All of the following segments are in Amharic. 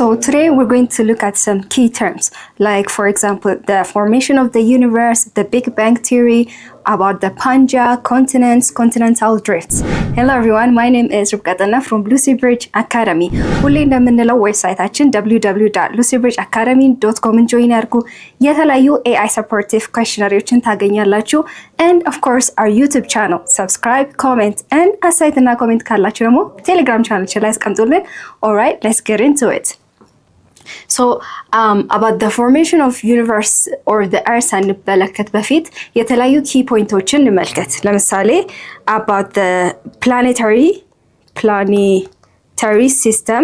So today we're going to look at some key terms, like for example, the formation of the universe, the Big Bang Theory, about the Pangea, continents, continental drifts. Hello everyone, my name is Rukatana from Lucy Bridge Academy. ሁሌ እንደምንለው ዌብሳይታችን www.lucybridgeacademy.com join ያርጉ። የተለያዩ AI supportive questionnaires ታገኛላችሁ. And of course our YouTube channel, subscribe, comment, and አስተያየትና ኮሜንት ካላችሁ ደግሞ Telegram channel ላይ አስቀምጡልን. All right, let's get into it. So about the formation of universe or the earth እንመለከት በፊት የተለያዩ key pointዎችን እንመልከት። ለምሳሌ about the planetary system,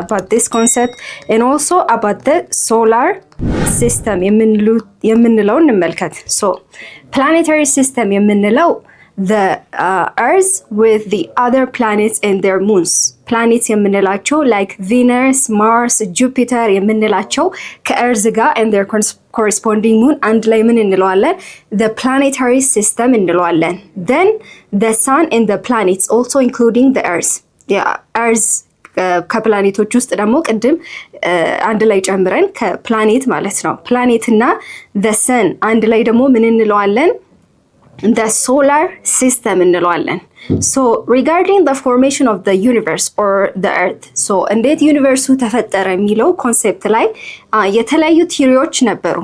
about this concept, and also about the solar system የምንለው እንመልከት። So planetary system የምንለው the earth with the other planets and their moons. Planets የምንላቸው like Venus, Mars, Jupiter የምንላቸው ከእርዝ ጋር and their corresponding moon አንድ ላይ ምን እንለዋለን? The planetary system እንለዋለን. Then the sun and the planets also including the earth. earth ከፕላኔቶች ውስጥ ደግሞ ቅድም አንድ ላይ ጨምረን ከፕላኔት ማለት ነው። ፕላኔት እና the sun አንድ ላይ ደግሞ ምን እንለዋለን? The solar system እንለዋለን. So regarding the formation of the universe or the earth, so እንዴት ዩኒቨርሱ ተፈጠረ የሚለው ኮንሴፕት ላይ የተለያዩ ቲዮሪዎች ነበሩ።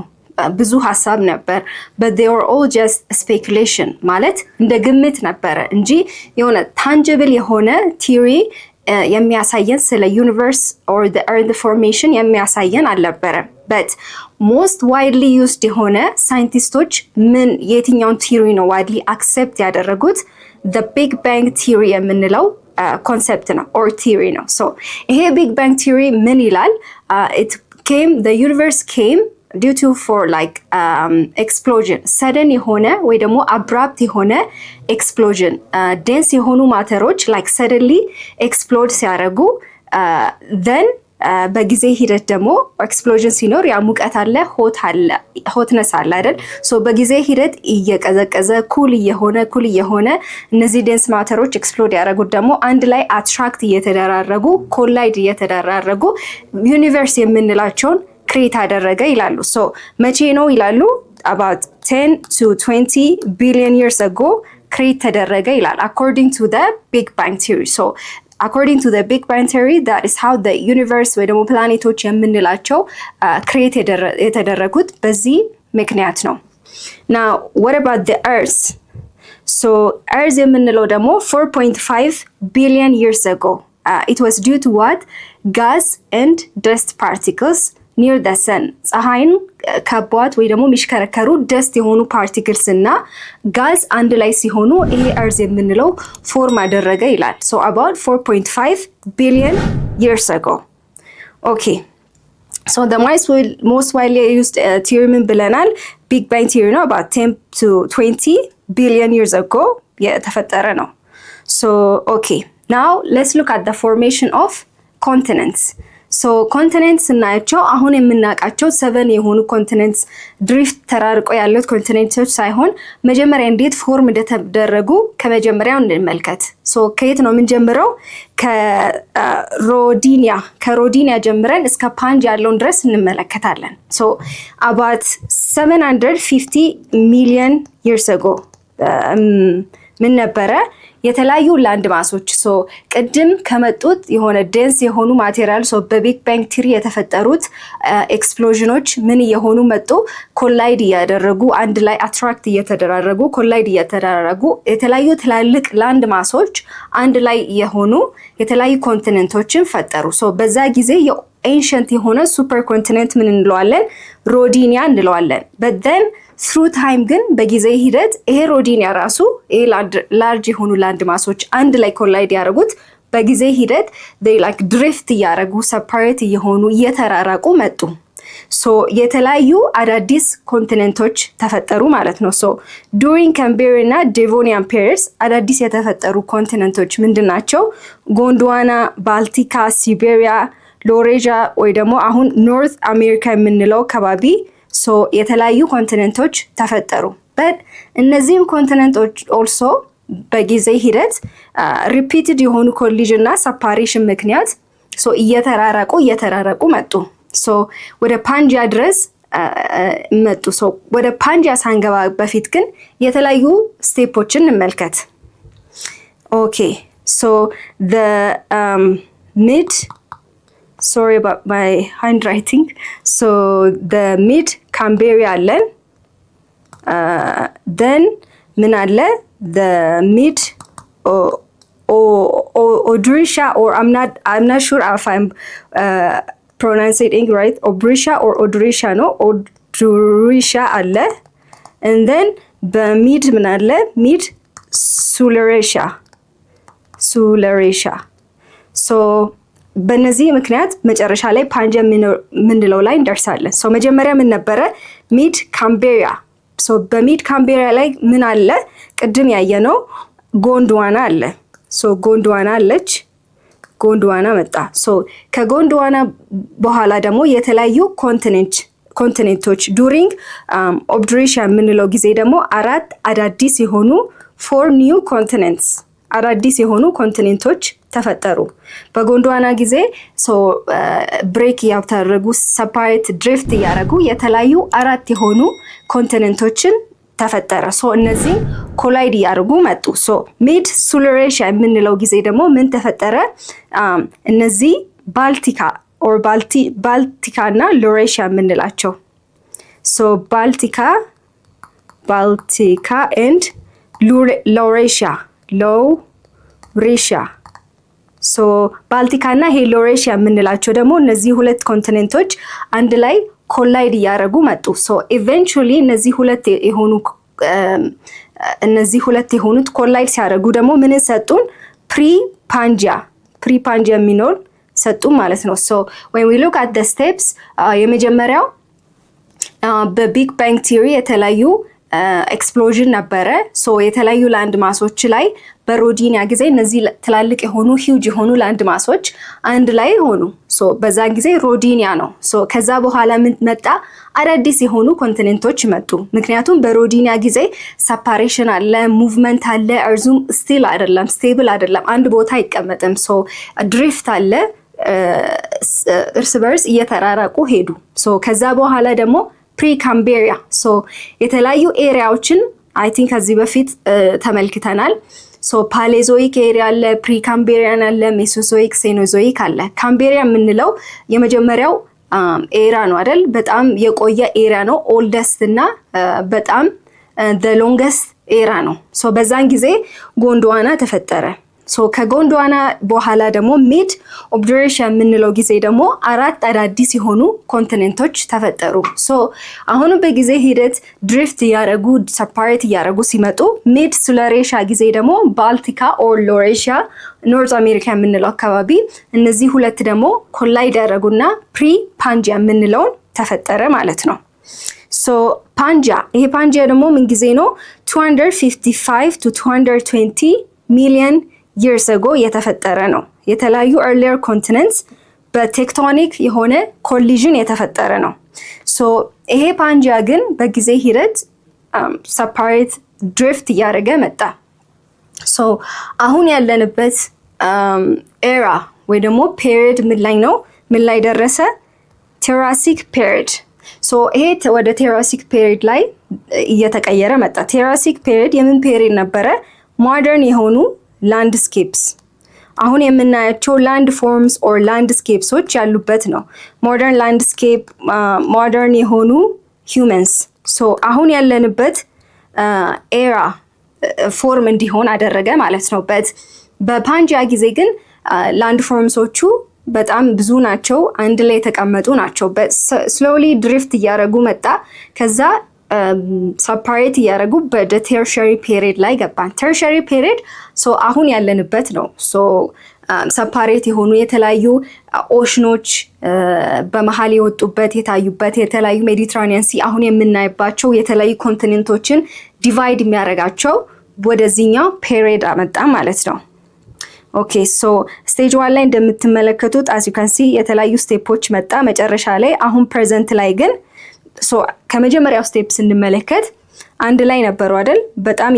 ብዙ ሐሳብ ነበር, but they were all just speculation, ማለት እንደ ግምት ነበረ እንጂ የሆነ tangible የሆነ ቲዮሪ የሚያሳየን ስለ ዩኒቨርስ or the earth formation የሚያሳየን አልነበረም. But most widely used የሆነ ሳይንቲስቶች ምን የትኛውን ቲዮሪ ነው widely accept ያደረጉት? The Big Bang Theory የምንለው ኮንሰፕት ነው or theory ነው. So ይሄ Big Bang Theory ምን ይላል? The universe came due to for like explosion, sudden የሆነ ወይ ደግሞ abrupt የሆነ explosion, dense የሆኑ ማተሮች like suddenly explode ሲያደርጉ then በጊዜ ሂደት ደግሞ ኤክስፕሎዥን ሲኖር ያ ሙቀት አለ፣ ሆትነስ አለ አይደል? ሶ በጊዜ ሂደት እየቀዘቀዘ ኩል እየሆነ እነዚህ ዴንስ ማተሮች ኤክስፕሎድ ያደረጉት ደግሞ አንድ ላይ አትራክት እየተደራረጉ ኮላይድ እየተደራረጉ ዩኒቨርስ የምንላቸውን ክሬት አደረገ ይላሉ። ሶ መቼ ነው ይላሉ? about 10 to 20 billion years ago ክሬት ተደረገ ይላል according to the Big Bang Theory. So according to the Big Bang Theory, that is how the universe ወይ ደግሞ ፕላኔቶች የምንላቸው ክሬት የተደረጉት በዚህ ምክንያት ነው። Now what about the earth? So earth የምንለው ደግሞ 4.5 billion years ago, it was due to what? Gas and dust particles near the sun. ፀሐይን ከቧት ወይ ደግሞ የሚሽከረከሩ ደስት የሆኑ ፓርቲክልስ እና ጋዝ አንድ ላይ ሲሆኑ ይሄ እርዝ የምንለው ፎርም አደረገ ይላል። So about 4.5 billion years ago. Okay. So the most widely used theory ምን ብለናል? Big Bang Theory ነው. About 10 to 20 billion years ago የተፈጠረ ነው። So okay. Now let's look at the formation of continents. So continents እናያቸው አሁን የምናውቃቸው 7 የሆኑ ኮንቲኔንትስ ድሪፍት ተራርቀው ያሉት ኮንቲኔንቶች ሳይሆን መጀመሪያ እንዴት ፎርም እንደተደረጉ ከመጀመሪያው እንመልከት። So ከየት ነው የምንጀምረው? ከሮዲኒያ ጀምረን እስከ ፓንጅ ያለውን ድረስ እንመለከታለን። So about 750 million years ago ምን ነበረ? የተለያዩ ላንድ ማሶች ሶ ቅድም ከመጡት የሆነ ዴንስ የሆኑ ማቴሪያል ሶ በቢግ ባንግ ቲሪ የተፈጠሩት ኤክስፕሎዥኖች ምን የሆኑ መጡ? ኮላይድ እያደረጉ አንድ ላይ አትራክት እየተደራረጉ ኮላይድ እየተደራረጉ የተለያዩ ትላልቅ ላንድ ማሶች አንድ ላይ የሆኑ የተለያዩ ኮንቲኔንቶችን ፈጠሩ። ሶ በዛ ጊዜ የኤንሸንት የሆነ ሱፐር ኮንቲኔንት ምን እንለዋለን? ሮዲኒያ እንለዋለን። but then through time ግን በጊዜ ሂደት ይሄ ሮዲኒያ ራሱ ይሄ ላርጅ የሆኑ ላንድ ማሶች አንድ ላይ ኮላይድ ያደረጉት በጊዜ ሂደት they like drift እያደረጉ separate እየሆኑ እየተራራቁ መጡ። so የተለያዩ አዳዲስ ኮንቲኔንቶች ተፈጠሩ ማለት ነው። so during Cambrian እና Devonian periods አዳዲስ የተፈጠሩ ኮንቲኔንቶች ምንድናቸው? ጎንድዋና፣ ባልቲካ፣ ሲቤሪያ፣ ሎሬጃ ወይ ደግሞ አሁን ኖርት አሜሪካ የምንለው ከባቢ ሶ የተለያዩ ኮንቲኔንቶች ተፈጠሩ። but እነዚህም ኮንቲኔንቶች also በጊዜ ሂደት ሪፒትድ የሆኑ ኮሊዥን እና ሰፓሬሽን ምክንያት ሶ እየተራራቁ መጡ። ሶ ወደ ፓንጂያ ድረስ መጡ። ሶ ወደ ፓንጂያ ሳንገባ በፊት ግን የተለያዩ ስቴፖችን እንመልከት። ኦኬ ሶ the mid, sorry about my handwriting, so the mid Cambodia አለን then ምን አለ the mid Odrisha, or I'm not sure if I'm pronouncing right, Odrisha or Odrisha, no, Odrisha አለ and then በሚድ ምን አለ mid Sularesha ሶ በነዚህ ምክንያት መጨረሻ ላይ ፓንጂያ ምንለው ላይ እንደርሳለን። ሶ መጀመሪያ ምን ነበረ? ሚድ ካምቤሪያ። ሶ በሚድ ካምቤሪያ ላይ ምን አለ? ቅድም ያየነው ጎንድዋና አለ። ሶ ጎንድዋና አለች፣ ጎንድዋና መጣ። ሶ ከጎንድዋና በኋላ ደግሞ የተለያዩ ኮንቲኔንቶች ዱሪንግ ኦብድሪሻ የምንለው ጊዜ ደግሞ አራት አዳዲስ የሆኑ 4 new continents አዳዲስ የሆኑ ኮንቲኔንቶች ተፈጠሩ። በጎንድዋና ጊዜ ሶ ብሬክ ያደረጉ ሰፓሬት ድሪፍት ያደረጉ የተለያዩ አራት የሆኑ ኮንቲኔንቶችን ተፈጠረ። ሶ እነዚህ ኮላይድ ያደርጉ መጡ። ሶ ሚድ ሱለሬሻ የምንለው ጊዜ ደግሞ ምን ተፈጠረ? እነዚህ ባልቲካ እና ሎሬሻ የምንላቸው ሶ ባልቲካ ኤንድ ሎሬሻ ሶ ባልቲካ እና ይሄ ሎሬሻ የምንላቸው ደግሞ እነዚህ ሁለት ኮንቲኔንቶች አንድ ላይ ኮላይድ እያደረጉ መጡ። ሶ ኢቨንቹሊ እነዚህ ሁለት የሆኑት ኮላይድ ሲያደርጉ ደግሞ ምን ሰጡን? ፕሪ ፓንጂያ የሚኖር ሰጡን ማለት ነው። ሶ when we look at the steps የመጀመሪያው በቢግ ባንግ ቲዮሪ የተለያዩ ኤክስፕሎዥን ነበረ። ሶ የተለያዩ ላንድ ማሶች ላይ በሮዲኒያ ጊዜ እነዚህ ትላልቅ የሆኑ ሂውጅ የሆኑ ላንድ ማሶች አንድ ላይ ሆኑ። ሶ በዛን ጊዜ ሮዲኒያ ነው። ሶ ከዛ በኋላ ምን መጣ? አዳዲስ የሆኑ ኮንቲኔንቶች መጡ። ምክንያቱም በሮዲኒያ ጊዜ ሰፓሬሽን አለ፣ ሙቭመንት አለ። እርዙም ስቴብል አይደለም፣ አንድ ቦታ አይቀመጥም። ሶ ድሪፍት አለ፣ እርስ በርስ እየተራራቁ ሄዱ። ሶ ከዛ በኋላ ደግሞ ፕሪ-ካምቤሪያ ሶ የተለያዩ ኤሪያዎችን አይ ቲንክ ከዚህ በፊት ተመልክተናል። ሶ ፓሌዞይክ ኤሪያ አለ፣ ፕሪ-ካምቤሪያን አለ፣ ሜሶዞይክ፣ ሴኖዞይክ አለ። ካምቤሪያ የምንለው የመጀመሪያው ኤራ ነው አይደል? በጣም የቆየ ኤሪያ ነው። ኦልደስት እና በጣም the longest ኤራ ነው። ሶ በዛን ጊዜ ጎንድዋና ተፈጠረ። ሶ ከጎንድዋና በኋላ ደግሞ ሚድ ኦብድሬሻ የምንለው ጊዜ ደግሞ አራት አዳዲስ የሆኑ ኮንቲኔንቶች ተፈጠሩ። ሶ አሁንም በጊዜ ሂደት ድሪፍት እያደረጉ ሰፓሬት እያደረጉ ሲመጡ ሚድ ሱለሬሻ ጊዜ ደግሞ ባልቲካ ኦር ሎሬሻ ኖርዝ አሜሪካ የምንለው አካባቢ እነዚህ ሁለት ደግሞ ኮላይድ ያደረጉና ፕሪ ፓንጂያ የምንለውን ተፈጠረ ማለት ነው። ሶ ይሄ ፓንጂያ ደግሞ ምን ጊዜ ነው? 255 to 220 ሚሊዮን years ago የተፈጠረ ነው። የተለያዩ earlier continents በቴክቶኒክ የሆነ ኮሊዥን የተፈጠረ ነው። ሶ ይሄ ፓንጂያ ግን በጊዜ ሂደት ሰፓሬት ድሪፍት እያደረገ መጣ። ሶ አሁን ያለንበት ኤራ ወይ ደግሞ ፔሪድ ምን ላይ ደረሰ? ቴራሲክ ፔሪድ። ሶ ይሄ ወደ ቴራሲክ ፔሪድ ላይ እየተቀየረ መጣ። ቴራሲክ ፔሪድ የምን ፔሪድ ነበረ? ሞደርን የሆኑ ላንድስኬፕስ አሁን የምናያቸው ላንድ ፎርምስ ኦር ላንድስኬፕሶች ያሉበት ነው። ሞደርን ላንድስኬፕ፣ ሞደርን የሆኑ ሂውመንስ። ሶ አሁን ያለንበት ኤራ ፎርም እንዲሆን አደረገ ማለት ነው። በፓንጂያ ጊዜ ግን ላንድ ፎርምሶቹ በጣም ብዙ ናቸው፣ አንድ ላይ የተቀመጡ ናቸው። ስሎሊ ድሪፍት እያደረጉ መጣ። ከዛ ሰፓሬት እያደረጉ ወደ ተርሸሪ ፔሪድ ላይ ገባን። ተርሸሪ ፔሪድ ሶ አሁን ያለንበት ነው። ሶ ሰፓሬት የሆኑ የተለያዩ ኦሽኖች በመሀል የወጡበት የታዩበት የተለያዩ ሜዲትራኒያን ሲ አሁን የምናይባቸው የተለያዩ ኮንቲኔንቶችን ዲቫይድ የሚያደርጋቸው ወደዚህኛው ፔሪድ አመጣ ማለት ነው። ኦኬ ሶ ስቴጅ 1 ላይ እንደምትመለከቱት as you can see የተለያዩ ስቴፖች መጣ። መጨረሻ ላይ አሁን ፕሬዘንት ላይ ግን ሶ ከመጀመሪያው ስቴፕ ስንመለከት አንድ ላይ ነበሩ አይደል? በጣም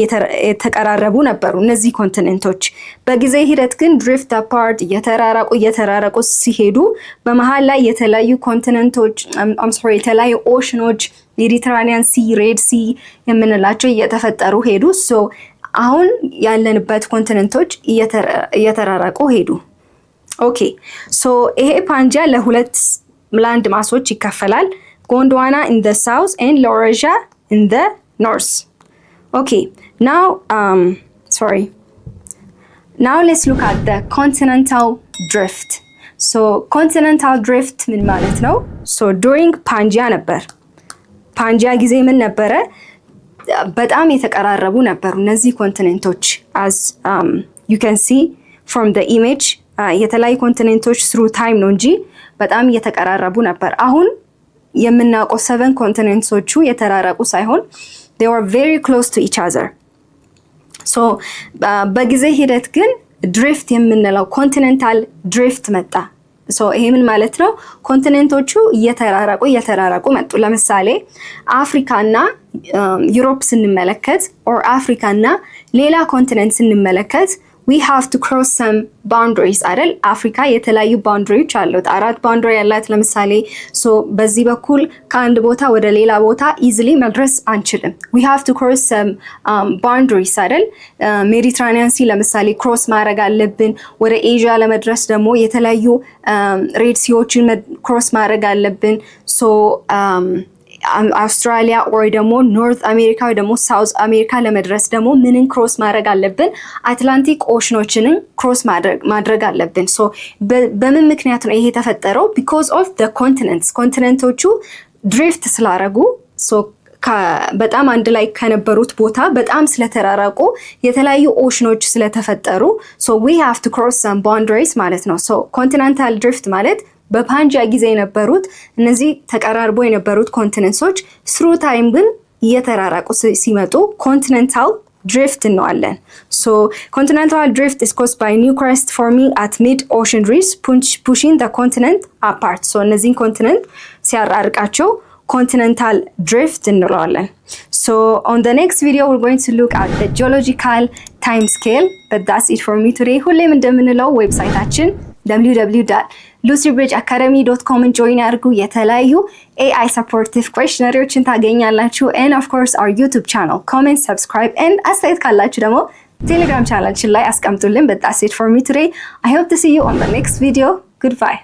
የተቀራረቡ ነበሩ እነዚህ ኮንቲኔንቶች። በጊዜ ሂደት ግን ድሪፍት አፓርት እየተራራቁ ሲሄዱ በመሃል ላይ የተለያዩ ኮንቲኔንቶች የተለያዩ ኦሽኖች ሜዲትራኒያን ሲ፣ ሬድ ሲ የምንላቸው እየተፈጠሩ ሄዱ። ሶ አሁን ያለንበት ኮንቲኔንቶች እየተራራቁ ሄዱ። ኦኬ ሶ ይሄ ፓንጂያ ለሁለት ላንድ ማሶች ይከፈላል። ጎንድዋና in the south and Laurasia in the north. Okay, now let's look at the continental drift. So continental drift ምን ማለት ነው? So during ፓንጂያ ነበር። ፓንጂያ ጊዜ ምን ነበረ? በጣም የተቀራረቡ ነበሩ እነዚህ ኮንቲኔንቶች as you can see from the image የተለያዩ ኮንቲኔንቶች through time ነው እንጂ በጣም የተቀራረቡ ነበር። አሁን የምናውቀው 7 ኮንቲኔንቶቹ የተራራቁ ሳይሆን they were very close to each other. so በጊዜ ሂደት ግን ድሪፍት የምንለው ኮንቲኔንታል ድሪፍት መጣ። so ይሄ ምን ማለት ነው? ኮንቲኔንቶቹ እየተራራቁ መጡ። ለምሳሌ አፍሪካና ዩሮፕ ስንመለከት or አፍሪካና ሌላ ኮንቲኔንት ስንመለከት we have to cross some boundaries አይደል? አፍሪካ የተለያዩ ባውንደሪዎች አሉት። 4 ባውንደሪ ያላት ለምሳሌ ሶ በዚህ በኩል ከአንድ ቦታ ወደ ሌላ ቦታ ኢዚሊ መድረስ አንችልም። we have to cross some boundaries አይደል? ሜዲትራኒያን ሲ ለምሳሌ ክሮስ ማድረግ አለብን። ወደ ኤዥያ ለመድረስ ደግሞ የተለያዩ ሬድ ሲዎችን ክሮስ ማድረግ አለብን። ሶ አውስትራሊያ ወይ ደግሞ ኖርት አሜሪካ ወይ ደግሞ ሳውዝ አሜሪካ ለመድረስ ደግሞ ምንን ክሮስ ማድረግ አለብን? አትላንቲክ ኦሽኖችን ክሮስ ማድረግ አለብን። ሶ በምን ምክንያት ነው ይሄ የተፈጠረው? because of the continents ኮንቲኔንቶቹ ድሪፍት ስላረጉ ሶ በጣም አንድ ላይ ከነበሩት ቦታ በጣም ስለተራራቁ የተለያዩ ኦሽኖች ስለተፈጠሩ so we have to cross some boundaries ማለት ነው። ሶ ኮንቲኔንታል ድሪፍት ማለት በፓንጂያ ጊዜ የነበሩት እነዚህ ተቀራርቦ የነበሩት ኮንቲኔንቶች through time ግን እየተራራቁ ሲመጡ ኮንቲኔንታል drift እንለዋለን። so continental drift is caused by new crust forming at mid ocean reefs pushing the continent apart. so እነዚህን ኮንቲኔንት ሲያራርቃቸው continental drift እንለዋለን። so on the next video we're going to look at the geological time scale. but that's it for me today. ሁሌም እንደምንለው ዌብሳይታችን www.lucybridgeacademy.com ጆይን አድርጉ። የተለያዩ AI supportive questionnaires ታገኛላችሁ and of course our YouTube channel. comment, subscribe and አስተያየት ካላችሁ ደግሞ ቴሌግራም ቻናላችን ላይ አስቀምጡልን። but that's it for me today. I hope to see you on the next video. Goodbye.